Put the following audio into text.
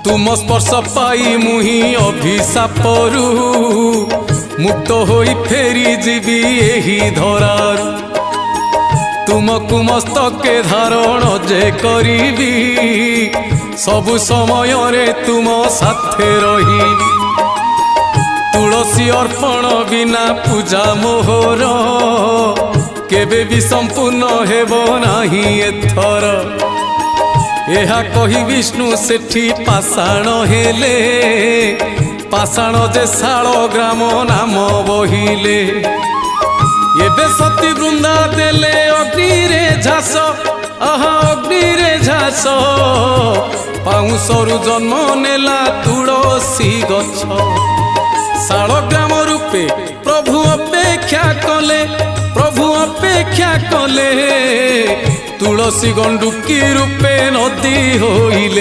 तुम स्पर्श पाई मुही अभिशापरू मुक्त होई फेरी जीवी एही धरार तुमको मस्तके धारण जे करीबी सबु समय रे तुम साथे रही तुलसी अर्पण बिना पूजा मोहर केबे भी संपूर्ण हेबो नाही एथर एहा कही विष्णु सेठी पाषाण हेले पाषाण जे शाल ग्राम नाम बहिले एबे सती वृंदा देले अग्नि रे झास आहा अग्नि रे झास पाउसरु जन्म नेला तुलसी गछ शाल ग्राम रूपे प्रभु अपेक्षा कले तुलसी गंडुकी रूपे नदी होइले।